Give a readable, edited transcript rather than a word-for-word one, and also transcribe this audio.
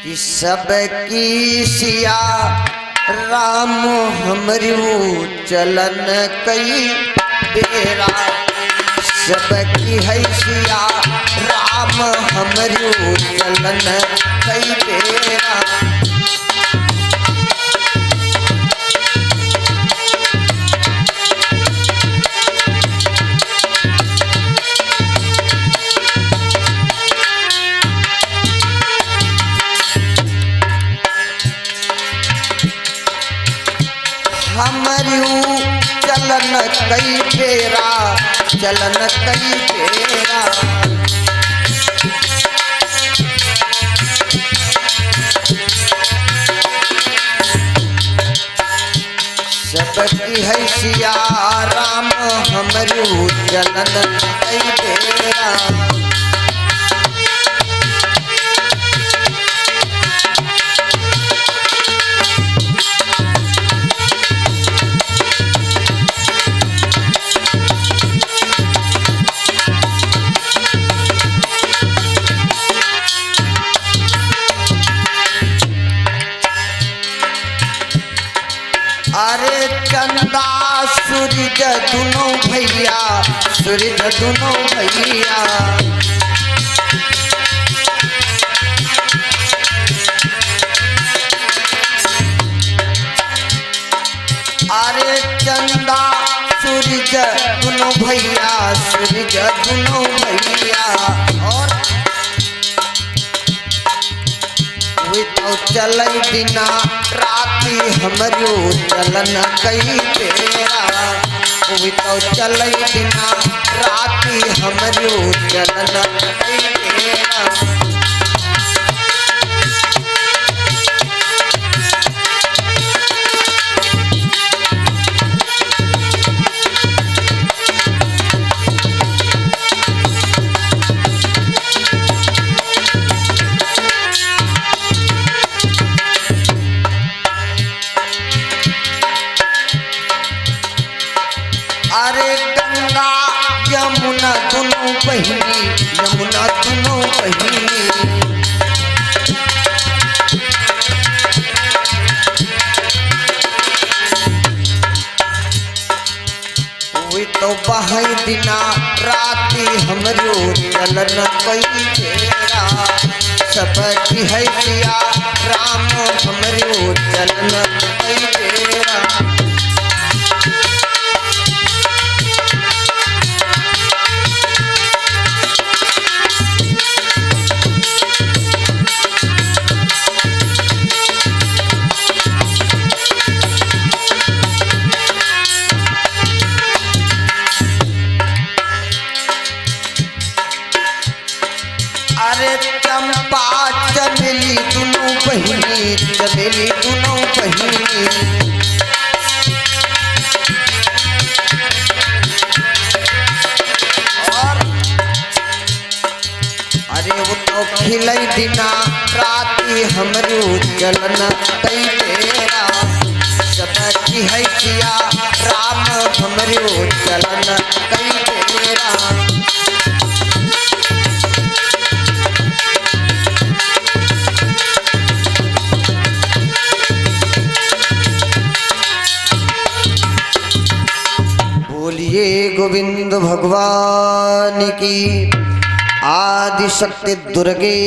कि सबकी सिया राम हमरू चलन कई बेरा। सबकी है सिया राम हमरू चलन कई बेरा। हमरू चलन कई बेरा, चलन कई बेरा। सबकी है सिया राम हमरू चलन कई बेरा। अरे चंदा सूरज दोनों भैया, सूरज दोनों भैया। अरे चंदा सूरज दोनों भैया, सूरज दोनों भैया। और तो चल बिना राती हमरू चलन कई बेरा। तो चल बिना राती हमरू चलन कई बेरा। अरे गंगा यमुना दोनों बहिनी, यमुना दोनों बहिनी। वे तो बहई दिना राती हमरू चलन कई बेरा। सबकी है सिया राम हमरू चलन कई बेरा। अरे चंपा चमेली दोनों बहिनी, चमेली दोनों बहिनी। और अरे वो तो खिलई दिना राती हमरू चलन कई बेरा। सबकी है सिया राम हमरू चलन कई बेरा। बोलिए गोविंद भगवान की। आदि शक्ति दुर्गे।